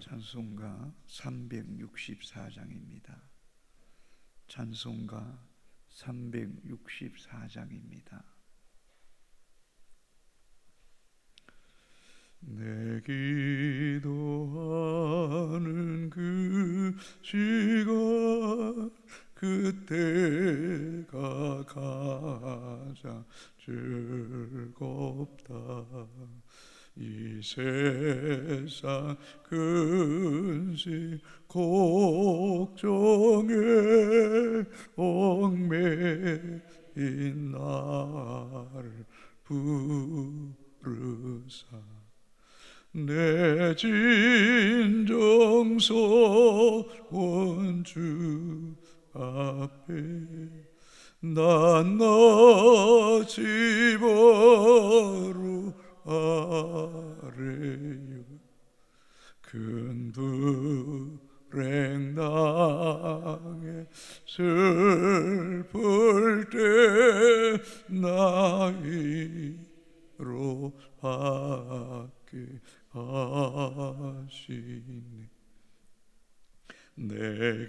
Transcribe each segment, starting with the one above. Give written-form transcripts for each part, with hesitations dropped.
찬송가 364장입니다. 찬송가 364장입니다. 내 기도하는 그 시간 그때가 가장 즐겁다. 이 세상 근심 걱정에 얽매인 나를 부르사 내 진정서원 주 앞에 난 나지 바로 아래요. 큰 불행당에 슬플 때 나이로 받게 하시네. 내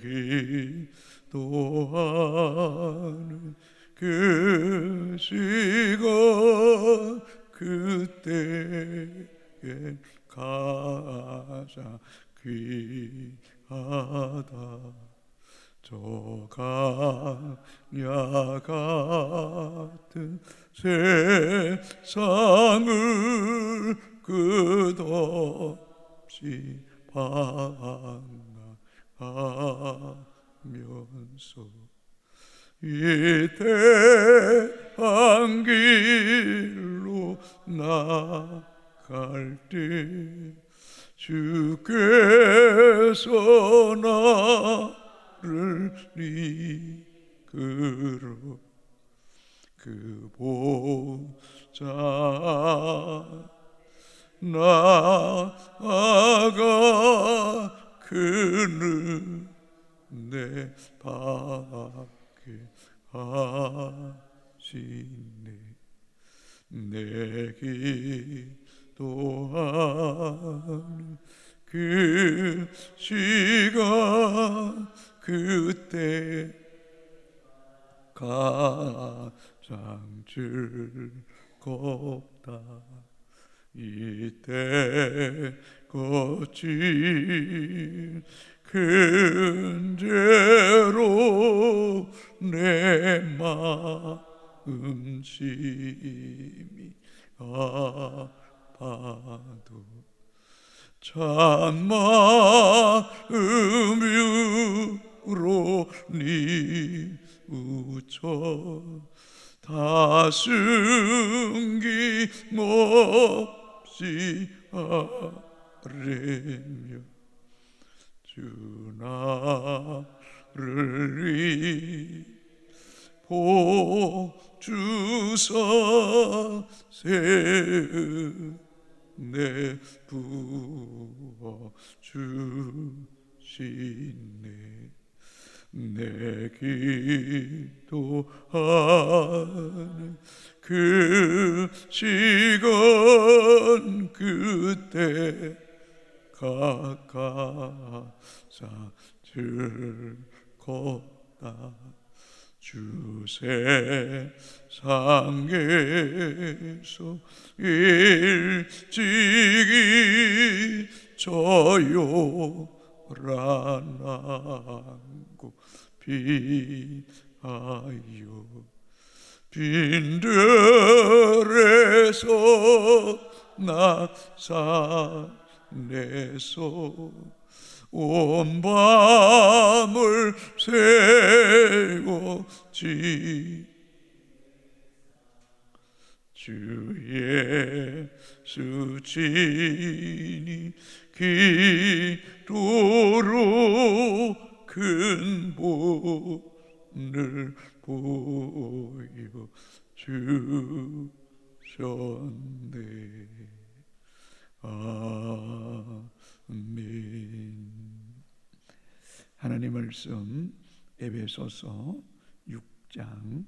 기도하는 그 시간 그때에 가장 귀하다. 저 강야 같은 세상을 끝없이 방황하면서 이태한 길로 나갈 때 주께서 나를 이끌어 그 보좌 나아가 그는 내 밖에 하시네. 내 기도하는 그 시간 그때 가장 즐겁다. 이때 거친 큰 죄로 내 마음 심히 아파도 참 마음으로 뉘우쳐 다 숨김없이 아뢰며 주 나를 위 보주사 세은혜 부어 주시네. 내 기도하는 그 시간 그때 가까사 즐겁다. 주 세상에서 일찍이 저요란하고 비하여 빈들에서 나 산에서 온 밤을 새웠지. 주 예수 친히 기도로 큰 본을 보여 주셨네. 아멘. 하나님 말씀 에베소서 6장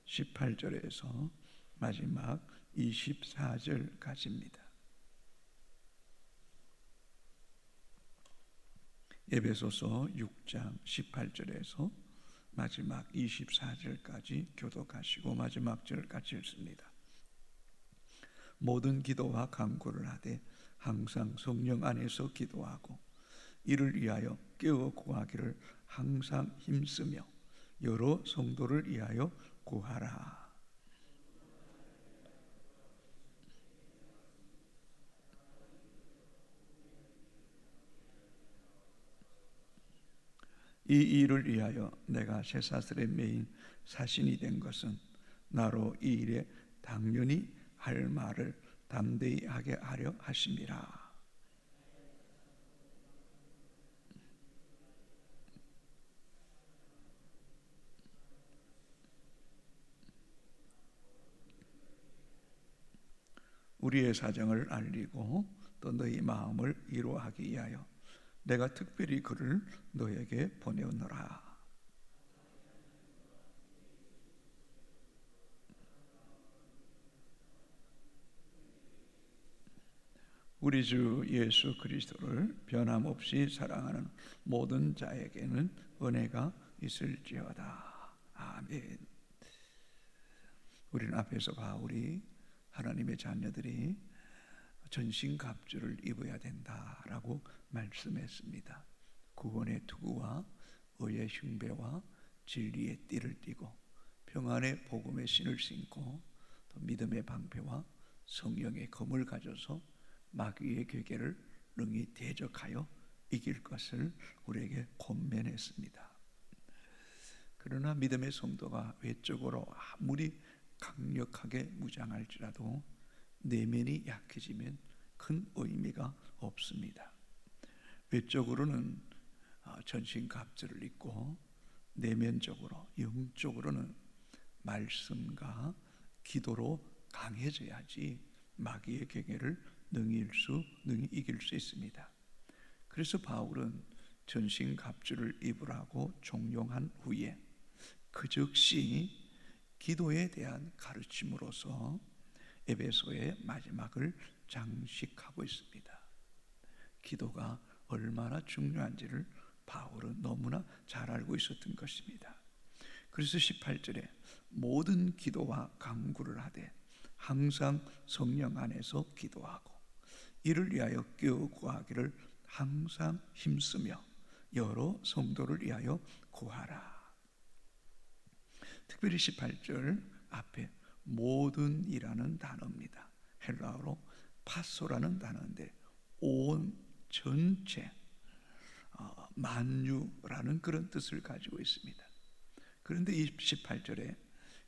18절에서 마지막 24절까지입니다. 에베소서 6장 18절에서 마지막 24절까지 교독하시고 마지막 절까지 읽습니다. 모든 기도와 간구를 하되 항상 성령 안에서 기도하고 이를 위하여 깨어 구하기를 항상 힘쓰며 여러 성도를 위하여 구하라. 이 일을 위하여 내가 쇠사슬에 매인 사신이 된 것은 나로 이 일에 당연히 할 말을 담대히 하게 하려 하심이라. 우리의 사정을 알리고 또 너희 마음을 이루하기 위하여 내가 특별히 그를 너에게 보내오노라. 우리 주 예수 그리스도를 변함없이 사랑하는 모든 자에게는 은혜가 있을지어다. 아멘. 우리는 앞에서 바울이 하나님의 자녀들이 전신갑주를 입어야 된다라고 말씀했습니다. 구원의 투구와 의의 흉배와 진리의 띠를 띠고 평안의 복음의 신을 신고 또 믿음의 방패와 성령의 검을 가져서 마귀의 괴계를 능히 대적하여 이길 것을 우리에게 권면했습니다. 그러나 믿음의 성도가 외적으로 아무리 강력하게 무장할지라도 내면이 약해지면 큰 의미가 없습니다. 외적으로는 전신갑주를 입고 내면적으로 영적으로는 말씀과 기도로 강해져야지 마귀의 경계를 능히 이길 수 있습니다. 그래서 바울은 전신갑주를 입으라고 종용한 후에 그 즉시 기도에 대한 가르침으로서 에베소의 마지막을 장식하고 있습니다. 기도가 얼마나 중요한지를 바울은 너무나 잘 알고 있었던 것입니다. 그래서 18절에 모든 기도와 간구를 하되 항상 성령 안에서 기도하고 이를 위하여 깨어 구하기를 항상 힘쓰며 여러 성도를 위하여 구하라. 특별히 18절 앞에 모든이라는 단어입니다. 헬라어로 파소라는 단어인데 온, 전체, 만유라는 그런 뜻을 가지고 있습니다. 그런데 이 18절에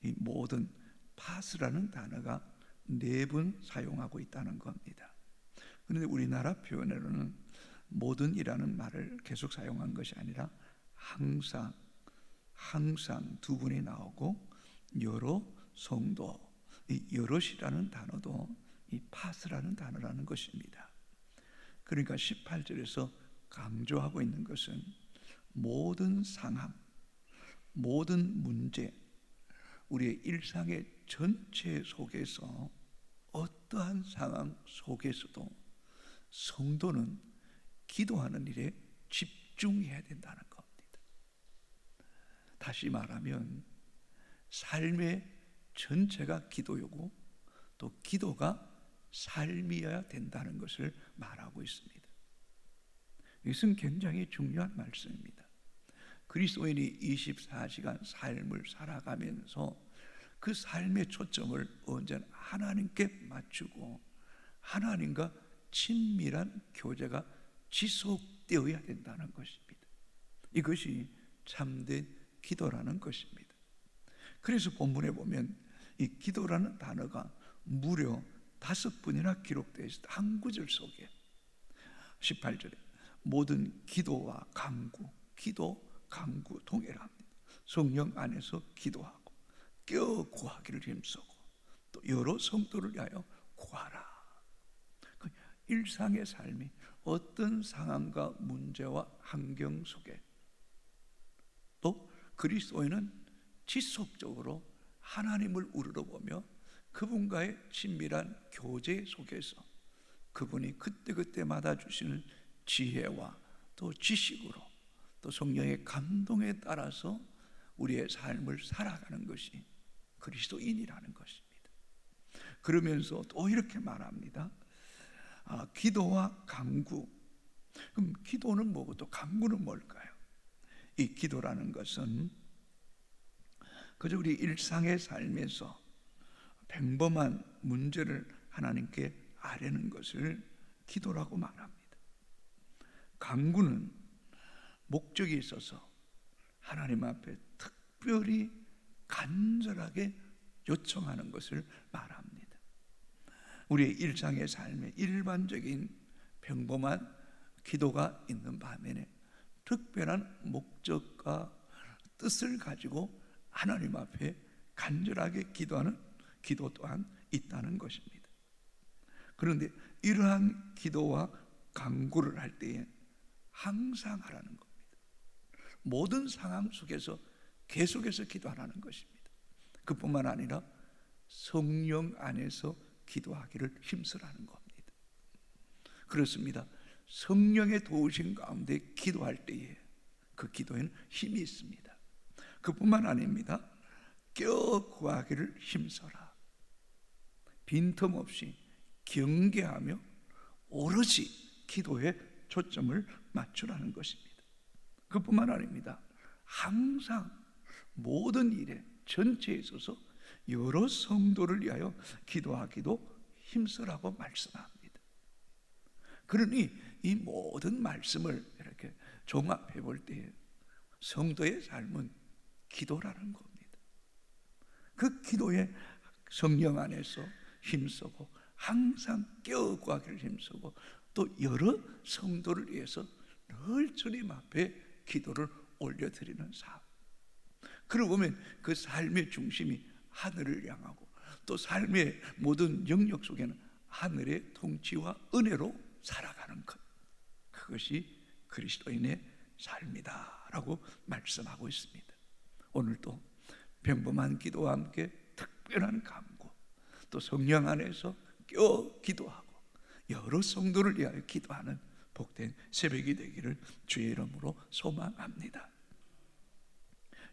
이 모든 파스라는 단어가 4번 사용하고 있다는 겁니다. 그런데 우리나라 표현으로는 모든이라는 말을 계속 사용한 것이 아니라 항상 2번이 나오고 여러 성도, 이 여럿이라는 단어도 이 파스라는 단어라는 것입니다. 그러니까 18절에서 강조하고 있는 것은 모든 상황, 모든 문제, 우리의 일상의 전체 속에서 어떠한 상황 속에서도 성도는 기도하는 일에 집중해야 된다는 겁니다. 다시 말하면 삶의 전체가 기도이고 또 기도가 삶이어야 된다는 것을 말하고 있습니다. 이것은 굉장히 중요한 말씀입니다. 그리스도인이 24시간 삶을 살아가면서 그 삶의 초점을 언제나 하나님께 맞추고 하나님과 친밀한 교제가 지속되어야 된다는 것입니다. 이것이 참된 기도라는 것입니다. 그래서 본문에 보면 이 기도라는 단어가 무려 5번이나 기록되어 있습니다. 한 구절 속에 18절에 모든 기도와 간구, 기도, 간구 동일합니다. 성령 안에서 기도하고 깨어 구하기를 힘쓰고 또 여러 성도를 위하여 구하라. 일상의 삶이 어떤 상황과 문제와 환경 속에 또 그리스도인은 지속적으로 하나님을 우러러보며 그분과의 친밀한 교제 속에서 그분이 그때그때마다 주시는 지혜와 또 지식으로 또 성령의 감동에 따라서 우리의 삶을 살아가는 것이 그리스도인이라는 것입니다. 그러면서 또 이렇게 말합니다. 기도와 간구. 그럼 기도는 뭐고 또 간구는 뭘까요? 이 기도라는 것은 그저 우리 일상의 삶에서 평범한 문제를 하나님께 아뢰는 것을 기도라고 말합니다. 간구는 목적이 있어서 하나님 앞에 특별히 간절하게 요청하는 것을 말합니다. 우리의 일상의 삶에 일반적인 평범한 기도가 있는 반면에 특별한 목적과 뜻을 가지고 하나님 앞에 간절하게 기도하는 기도 또한 있다는 것입니다. 그런데 이러한 기도와 간구를 할 때에 항상 하라는 겁니다. 모든 상황 속에서 계속해서 기도하라는 것입니다. 그뿐만 아니라 성령 안에서 기도하기를 힘쓰라는 겁니다. 그렇습니다. 성령의 도우심 가운데 기도할 때에 그 기도에는 힘이 있습니다. 그뿐만 아닙니다. 껴 구하기를 힘써라. 빈틈없이 경계하며 오롯이 기도에 초점을 맞추라는 것입니다. 그뿐만 아닙니다. 항상 모든 일에 전체에 있어서 여러 성도를 위하여 기도하기도 힘쓰라고 말씀합니다. 그러니 이 모든 말씀을 이렇게 종합해 볼 때 성도의 삶은 기도라는 겁니다. 그 기도에 성령 안에서 힘쓰고 항상 껴구하기를 힘쓰고 또 여러 성도를 위해서 늘 주님 앞에 기도를 올려드리는 삶. 그러고 보면 그 삶의 중심이 하늘을 향하고 또 삶의 모든 영역 속에는 하늘의 통치와 은혜로 살아가는 것, 그것이 그리스도인의 삶이다 라고 말씀하고 있습니다. 오늘도 평범한 기도와 함께 특별한 간구, 또 성령 안에서 껴 기도하고 여러 성도를 위하여 기도하는 복된 새벽이 되기를 주의 이름으로 소망합니다.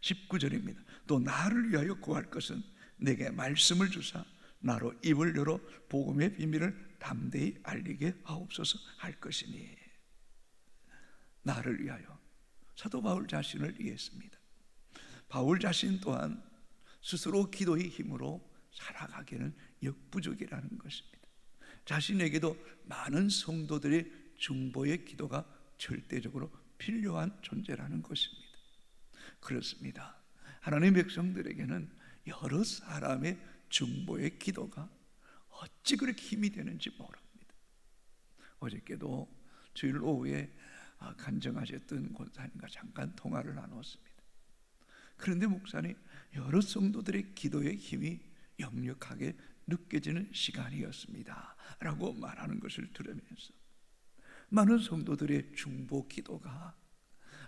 19절입니다. 또 나를 위하여 구할 것은 내게 말씀을 주사 나로 입을 열어 복음의 비밀을 담대히 알리게 하옵소서 할 것이니. 나를 위하여, 사도 바울 자신을 위했습니다. 바울 자신 또한 스스로 기도의 힘으로 살아가기는 역부족이라는 것입니다. 자신에게도 많은 성도들의 중보의 기도가 절대적으로 필요한 존재라는 것입니다. 그렇습니다. 하나님의 백성들에게는 여러 사람의 중보의 기도가 어찌 그렇게 힘이 되는지 모릅니다. 어저께도 주일 오후에 간증하셨던 권사님과 잠깐 통화를 나눴습니다. 그런데 목사님, 여러 성도들의 기도의 힘이 역력하게 느껴지는 시간이었습니다 라고 말하는 것을 들으면서 많은 성도들의 중보 기도가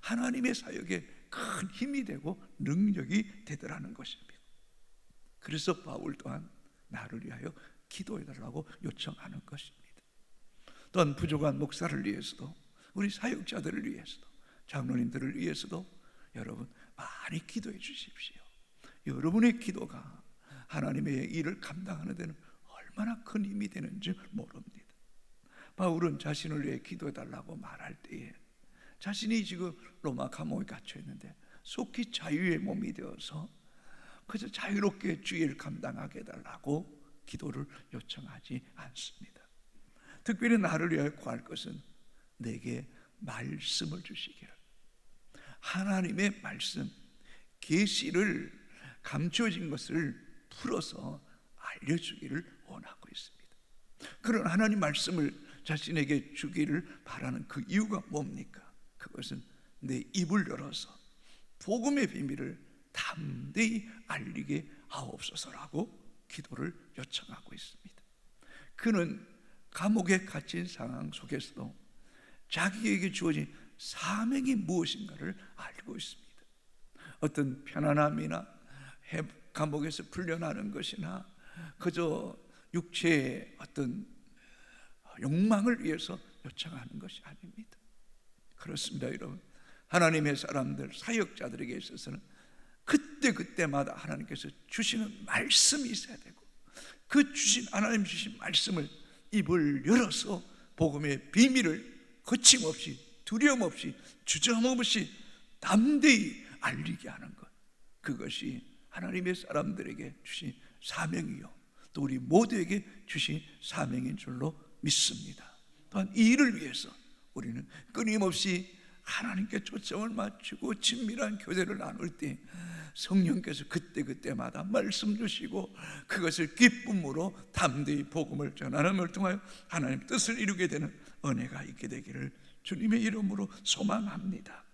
하나님의 사역에 큰 힘이 되고 능력이 되더라는 것입니다. 그래서 바울 또한 나를 위하여 기도해달라고 요청하는 것입니다. 또한 부족한 목사를 위해서도, 우리 사역자들을 위해서도, 장로님들을 위해서도 여러분 많이 기도해 주십시오. 여러분의 기도가 하나님의 일을 감당하는 데는 얼마나 큰 힘이 되는지 모릅니다. 바울은 자신을 위해 기도해달라고 말할 때에 자신이 지금 로마 감옥에 갇혀 있는데 속히 자유의 몸이 되어서 그저 자유롭게 주의를 감당하게 해달라고 기도를 요청하지 않습니다. 특별히 나를 위하여 구할 것은 내게 말씀을 주시기를, 하나님의 말씀, 계시를 감추어진 것을 풀어서 알려주기를 원하고 있습니다. 그런 하나님 말씀을 자신에게 주기를 바라는 그 이유가 뭡니까? 그것은 내 입을 열어서 복음의 비밀을 담대히 알리게 하옵소서라고 기도를 요청하고 있습니다. 그는 감옥에 갇힌 상황 속에서도 자기에게 주어진 사명이 무엇인가를 알고 있습니다. 어떤 편안함이나 감옥에서 풀려나는 것이나 그저 육체의 어떤 욕망을 위해서 요청하는 것이 아닙니다. 그렇습니다, 여러분. 하나님의 사람들, 사역자들에게 있어서는 그때그때마다 하나님께서 주시는 말씀이 있어야 되고, 그 하나님 주신 말씀을 입을 열어서 복음의 비밀을 거침없이, 두려움 없이, 주저함 없이 담대히 알리게 하는 것, 그것이 하나님의 사람들에게 주신 사명이요, 또 우리 모두에게 주신 사명인 줄로 믿습니다. 또한 이 일을 위해서 우리는 끊임없이 하나님께 초점을 맞추고 친밀한 교제를 나눌 때 성령께서 그때그때마다 말씀 주시고, 그것을 기쁨으로 담대히 복음을 전하는 통하여 하나님 뜻을 이루게 되는 은혜가 있게 되기를 주님의 이름으로 소망합니다.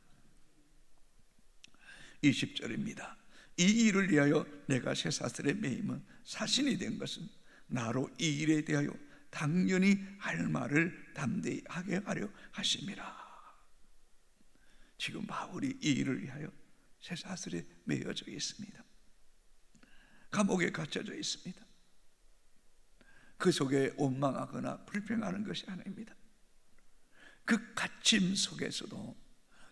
20절입니다. 이 일을 위하여 내가 쇠사슬에 매임은 사신이 된 것은 나로 이 일에 대하여 당연히 할 말을 담대히 하게 하려 하심이라. 지금 바울이 이 일을 위하여 쇠사슬에 매여져 있습니다. 감옥에 갇혀져 있습니다. 그 속에 원망하거나 불평하는 것이 아닙니다. 그 갇힘 속에서도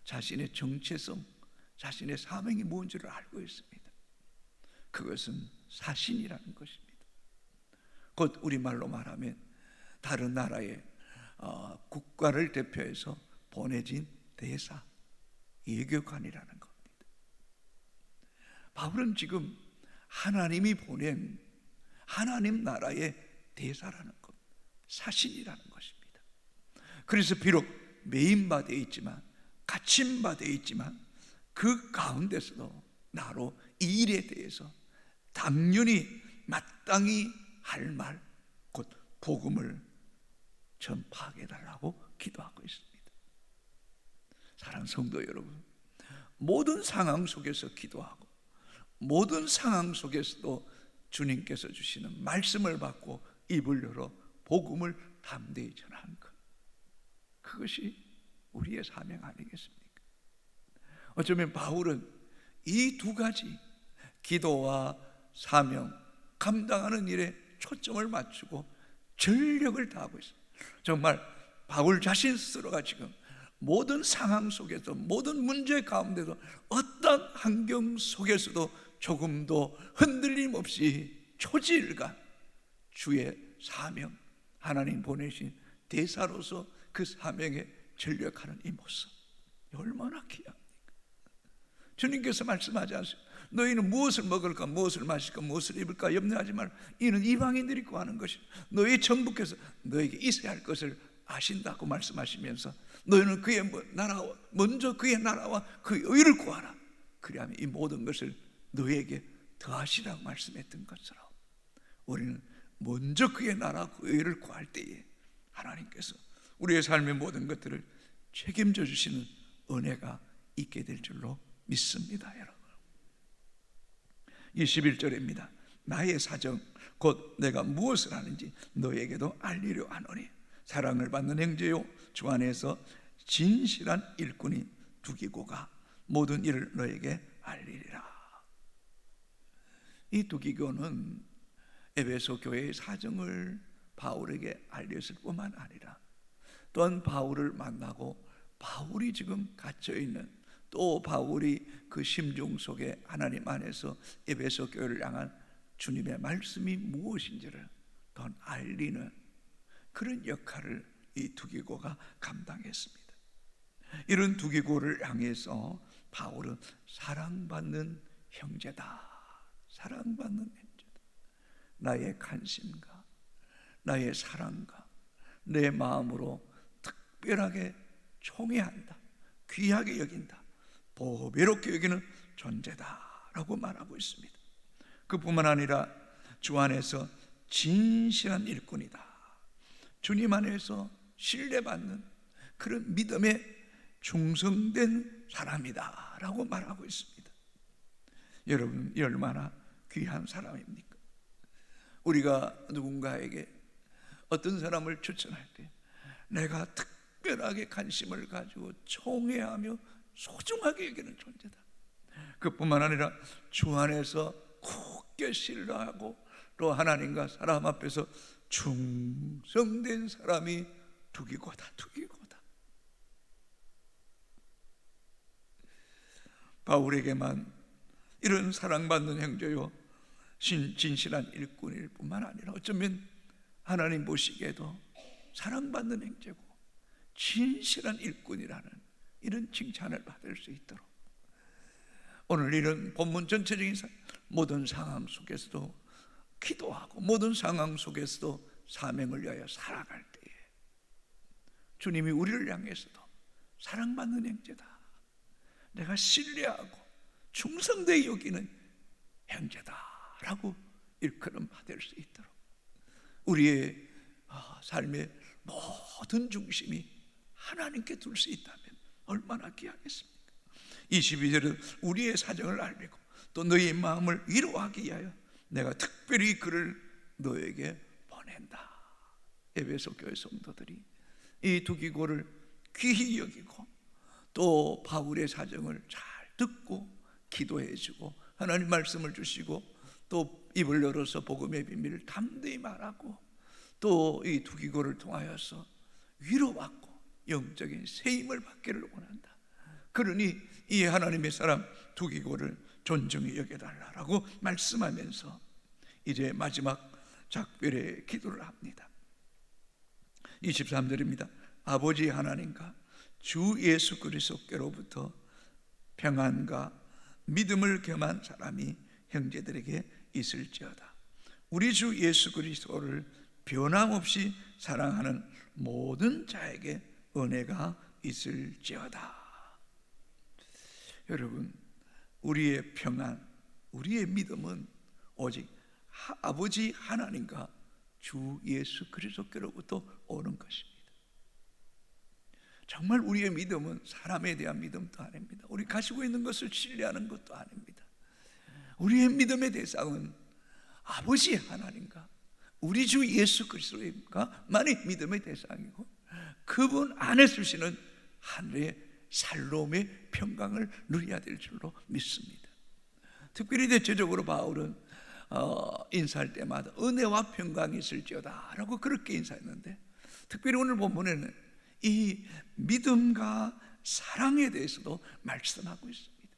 자신의 정체성, 자신의 사명이 뭔지를 알고 있습니다. 그것은 사신이라는 것입니다. 곧 우리말로 말하면 다른 나라의 국가를 대표해서 보내진 대사, 외교관이라는 겁니다. 바울은 지금 하나님이 보낸 하나님 나라의 대사라는 것, 사신이라는 것입니다. 그래서 비록 매임바 되어 있지만, 갇힌바 되어 있지만, 그 가운데서도 나로 이 일에 대해서 당연히 마땅히 할 말, 곧 복음을 전파하게 해달라고 기도하고 있습니다. 사랑하는 성도 여러분, 모든 상황 속에서 기도하고 모든 상황 속에서도 주님께서 주시는 말씀을 받고 입을 열어 복음을 담대히 전하는 것, 그것이 우리의 사명 아니겠습니까? 어쩌면 바울은 이 두 가지, 기도와 사명, 감당하는 일에 초점을 맞추고 전력을 다하고 있습니다. 정말 바울 자신 스스로가 지금 모든 상황 속에서, 모든 문제 가운데서, 어떤 환경 속에서도 조금도 흔들림 없이 초지일간 주의 사명, 하나님 보내신 대사로서 그 사명에 전력하는 이 모습, 얼마나 귀합니까? 주님께서 말씀하지 않습니까? 너희는 무엇을 먹을까, 무엇을 마실까, 무엇을 입을까 염려하지 말라. 이는 이방인들이 구하는 것이라. 너희 전부께서 너에게 있어야 할 것을 아신다고 말씀하시면서, 너희는 그의 나라와, 먼저 그의 나라와 그의 의를 구하라. 그리하면 이 모든 것을 너에게 더하시라고 말씀했던 것처럼, 우리는 먼저 그의 나라, 그의 의를 구할 때에 하나님께서 우리의 삶의 모든 것들을 책임져 주시는 은혜가 있게 될 줄로 믿습니다. 여러분, 21절입니다. 나의 사정, 곧 내가 무엇을 하는지 너에게도 알리려 하노니 사랑을 받는 형제요, 주 안에서 진실한 일꾼이 두기고가 모든 일을 너에게 알리리라. 이 두기고는 에베소 교회의 사정을 바울에게 알렸을 뿐만 아니라, 또한 바울을 만나고 바울이 지금 갇혀있는, 또 바울이 그 심중 속에 하나님 안에서 에베소 교회를 향한 주님의 말씀이 무엇인지를 더 알리는 그런 역할을 이 두기고가 감당했습니다. 이런 두기고를 향해서 바울은 사랑받는 형제다, 사랑받는 형제다, 나의 관심과 나의 사랑과 내 마음으로 특별하게 총애한다, 귀하게 여긴다, 보배롭게 여기는 존재다라고 말하고 있습니다. 그뿐만 아니라 주 안에서 진실한 일꾼이다, 주님 안에서 신뢰받는 그런 믿음에 충성된 사람이다 라고 말하고 있습니다. 여러분, 얼마나 귀한 사람입니까? 우리가 누군가에게 어떤 사람을 추천할 때 내가 특별하게 관심을 가지고 총애하며 소중하게 여기는 존재다. 그뿐만 아니라 주 안에서 굳게 신뢰하고 또 하나님과 사람 앞에서 충성된 사람이 두기고다, 두기고다. 바울에게만 이런 사랑받는 형제요 진실한 일꾼일 뿐만 아니라 어쩌면 하나님 보시기에도 사랑받는 형제고 진실한 일꾼이라는 이런 칭찬을 받을 수 있도록 오늘 이런 본문 전체적인 모든 상황 속에서도 기도하고 모든 상황 속에서도 사명을 위하여 살아갈 때에 주님이 우리를 향해서도 사랑받는 형제다, 내가 신뢰하고 충성되게 여기는 형제다라고 일컬음 받을 수 있도록 우리의 삶의 모든 중심이 하나님께 둘 수 있다면 얼마나 귀하겠습니까? 22절은 우리의 사정을 알리고 또 너희의 마음을 위로하기 위하여 내가 특별히 그를 너에게 보낸다. 에베소 교회 성도들이 이 두기고를 귀히 여기고 또 바울의 사정을 잘 듣고 기도해 주고 하나님 말씀을 주시고 또 입을 열어서 복음의 비밀을 담대히 말하고 또 이 두기고를 통하여서 위로받고 영적인 세임을 받기를 원한다. 그러니 이 하나님의 사람 두기고를 존중히 여겨달라고 말씀하면서 이제 마지막 작별의 기도를 합니다. 23절입니다. 아버지 하나님과 주 예수 그리스도께로부터 평안과 믿음을 겸한 사람이 형제들에게 있을지어다. 우리 주 예수 그리스도를 변함없이 사랑하는 모든 자에게 은혜가 있을지어다. 여러분, 우리의 평안, 우리의 믿음은 오직 아버지 하나님과 주 예수 그리스도께로부터 오는 것입니다. 정말 우리의 믿음은 사람에 대한 믿음도 아닙니다. 우리 가지고 있는 것을 신뢰하는 것도 아닙니다. 우리의 믿음의 대상은 아버지 하나님과 우리 주 예수 그리스도만이 믿음의 대상이고 그분 안에 주시는 하늘의 살로움의 평강을 누려야 될 줄로 믿습니다. 특별히 대체적으로 바울은 인사할 때마다 은혜와 평강이 있을지어다 라고 그렇게 인사했는데 특별히 오늘 본문에는 이 믿음과 사랑에 대해서도 말씀하고 있습니다.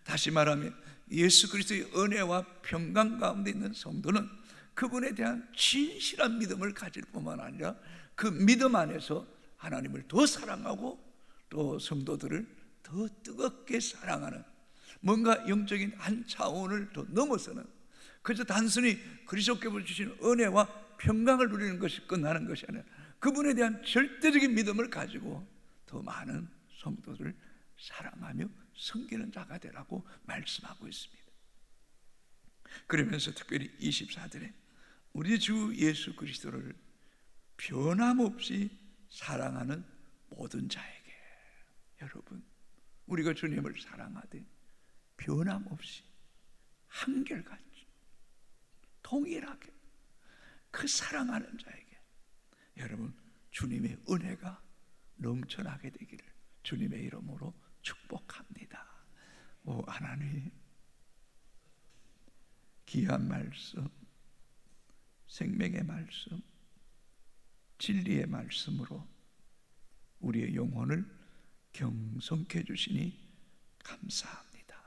다시 말하면 예수 그리스도의 은혜와 평강 가운데 있는 성도는 그분에 대한 진실한 믿음을 가질 뿐만 아니라 그 믿음 안에서 하나님을 더 사랑하고 또 성도들을 더 뜨겁게 사랑하는 뭔가 영적인 한 차원을 더 넘어서는 그저 단순히 그리스도께서 주시는 은혜와 평강을 누리는 것이 끝나는 것이 아니라 그분에 대한 절대적인 믿음을 가지고 더 많은 성도들을 사랑하며 섬기는 자가 되라고 말씀하고 있습니다. 그러면서 특별히 24절에 우리 주 예수 그리스도를 변함없이 사랑하는 모든 자에게, 여러분, 우리가 주님을 사랑하되 변함없이 한결같이 동일하게 그 사랑하는 자에게 여러분 주님의 은혜가 넘쳐나게 되기를 주님의 이름으로 축복합니다. 오 하나님, 귀한 말씀, 생명의 말씀, 진리의 말씀으로 우리의 영혼을 경성케 해주시니 감사합니다.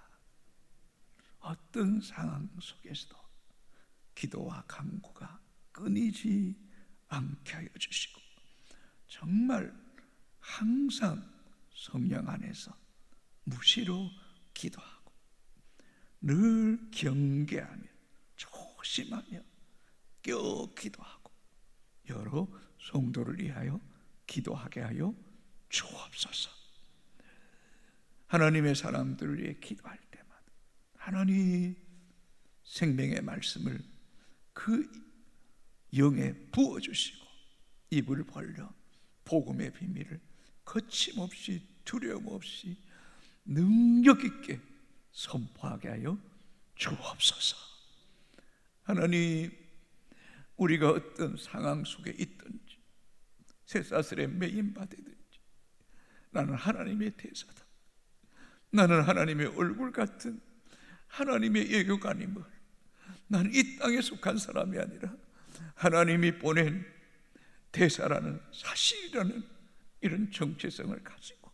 어떤 상황 속에서도 기도와 간구가 끊이지 않게 하여 주시고 정말 항상 성령 안에서 무시로 기도하고 늘 경계하며 조심하며 껴 기도하고 여러 성도를 위하여 기도하게 하여 주옵소서. 하나님의 사람들을 위해 기도할 때마다 하나님 생명의 말씀을 그 영에 부어주시고 입을 벌려 복음의 비밀을 거침없이 두려움 없이 능력 있게 선포하게 하여 주옵소서. 하나님, 우리가 어떤 상황 속에 있든지 쇠사슬에 매임받든지 나는 하나님의 대사다, 나는 하나님의 얼굴 같은 하나님의 예교관임을, 나는 이 땅에 속한 사람이 아니라 하나님이 보낸 대사라는 사실이라는 이런 정체성을 가지고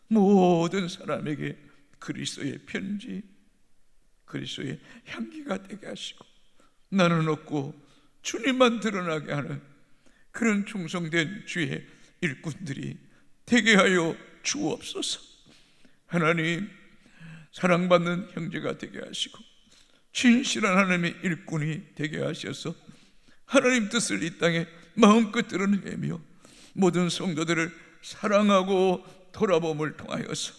모든 사람에게 그리스도의 편지, 그리스도의 향기가 되게 하시고 나는 없고 주님만 드러나게 하는 그런 충성된 주의 일꾼들이 되게 하여 주옵소서. 하나님, 사랑받는 형제가 되게 하시고 진실한 하나님의 일꾼이 되게 하셔서 하나님 뜻을 이 땅에 마음껏 드러내며 모든 성도들을 사랑하고 돌아봄을 통하여서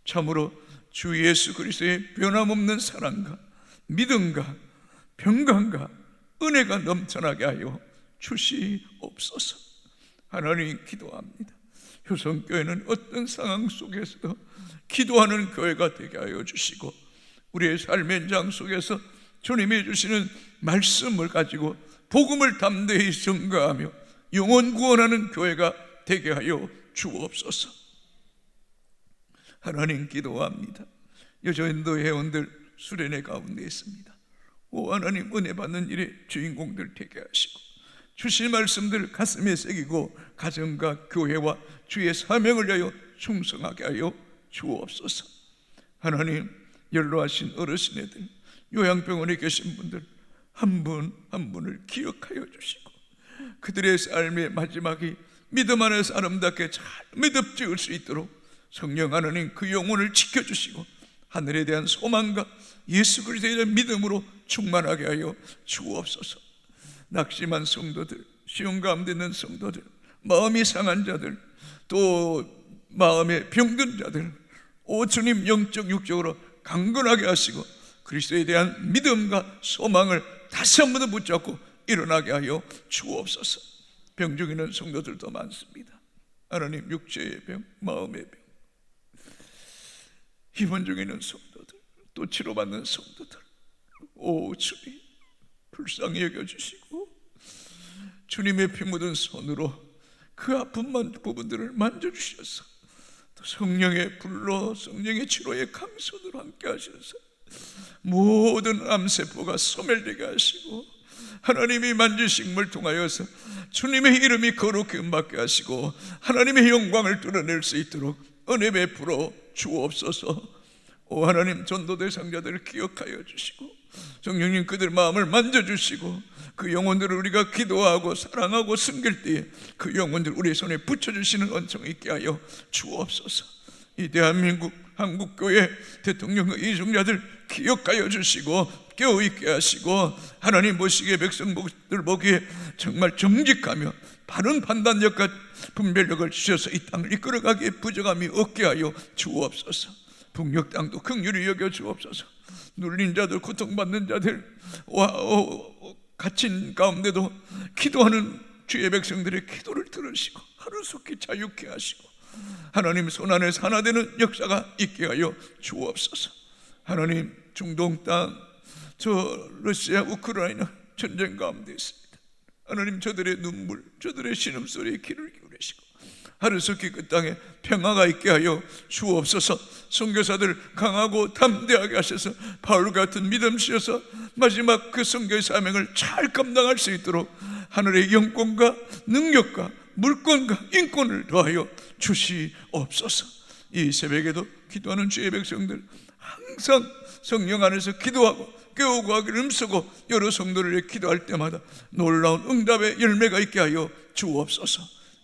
참으로 주 예수 그리스도의 변함없는 사랑과 믿음과 평강과 은혜가 넘쳐나게 하여 주시옵소서. 하나님, 기도합니다. 효성교회는 어떤 상황 속에서도 기도하는 교회가 되게 하여 주시고 우리의 삶의 현장 속에서 주님이 주시는 말씀을 가지고 복음을 담대히 증거하며 영혼 구원하는 교회가 되게 하여 주옵소서. 하나님, 기도합니다. 여전도 회원들 수련회 가운데 있습니다. 오 하나님, 은혜 받는 일의 주인공들 되게 하시고 주신 말씀들 가슴에 새기고 가정과 교회와 주의 사명을 위하여 충성하게 하여 주옵소서. 하나님, 연로하신 어르신애들, 요양병원에 계신 분들 한 분 한 분을 기억하여 주시고 그들의 삶의 마지막이 믿음 안에서 아름답게 잘 믿음 지을 수 있도록 성령 하나님 그 영혼을 지켜주시고 하늘에 대한 소망과 예수 그리스도에 대한 믿음으로 충만하게 하여 주옵소서. 낙심한 성도들, 시험 가운데 있는 성도들, 마음이 상한 자들, 또 마음에 병든 자들, 오 주님, 영적 육적으로 강건하게 하시고 그리스도에 대한 믿음과 소망을 다시 한 번 더 붙잡고 일어나게 하여 주옵소서. 병 중에 있는 성도들도 많습니다. 하나님, 육체의 병, 마음의 병, 입원 중에 있는 성도들, 또 치료받는 성도들, 오 주님, 불쌍히 여겨주시고 주님의 피 묻은 손으로 그 아픈 부분들을 만져주셔서 또 성령의 불로 성령의 치료의 강손으로 함께 하셔서 모든 암세포가 소멸되게 하시고 하나님이 만지심을 통하여서 주님의 이름이 거룩히 음받게 하시고 하나님의 영광을 드러낼 수 있도록 은혜 베풀어 주옵소서. 오 하나님, 전도 대상자들을 기억하여 주시고 성령님 그들 마음을 만져주시고 그 영혼들을 우리가 기도하고 사랑하고 섬길 때에 그 영혼들 우리 손에 붙여주시는 은총 있게 하여 주옵소서. 이 대한민국 한국교회 대통령과 이중자들 기억하여 주시고 깨어있게 하시고 하나님 보시기에 백성들 보기에 정말 정직하며 바른 판단력과 분별력을 주셔서 이 땅을 이끌어가기에 부족함이 없게 하여 주옵소서. 북녘 땅도 긍휼히 여겨 주옵소서. 눌린 자들, 고통받는 자들, 갇힌 가운데도 기도하는 주의 백성들의 기도를 들으시고 하루속히 자유케 하시고 하나님 손안에서 하나 되는 역사가 있게 하여 주옵소서. 하나님, 중동 땅, 저 러시아 우크라이나 전쟁 가운데 있습니다. 하나님, 저들의 눈물, 저들의 신음소리에 귀를 기울이시고 하루속히 그 땅에 평화가 있게 하여 주옵소서. 선교사들 강하고 담대하게 하셔서 바울 같은 믿음 주셔서 마지막 그 선교의 사명을 잘 감당할 수 있도록 하늘의 영권과 능력과 물권과 인권을 더하여 주시옵소서. 이 새벽에도 기도하는 주의 백성들 항상 성령 안에서 기도하고 깨우고 하기를 힘쓰고 여러 성도를 기도할 때마다 놀라운 응답의 열매가 있게 하여 주옵소서.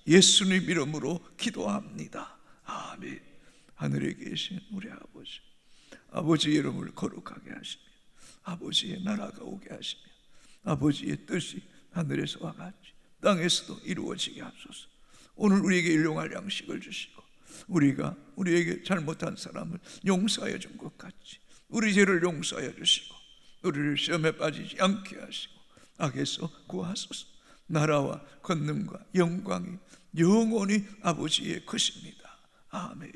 예수님 이름으로 기도합니다. 아멘. 하늘에 계신 우리 아버지, 아버지의 이름을 거룩하게 하시며 아버지의 나라가 오게 하시며 아버지의 뜻이 하늘에서와 같이 땅에서도 이루어지게 하소서. 오늘 우리에게 일용할 양식을 주시고 우리가 우리에게 잘못한 사람을 용서하여 준 것 같이 우리 죄를 용서하여 주시고 우리를 시험에 빠지지 않게 하시고 악에서 구하소서. 나라와 권능과 영광이 영원히 아버지의 것입니다. 아멘.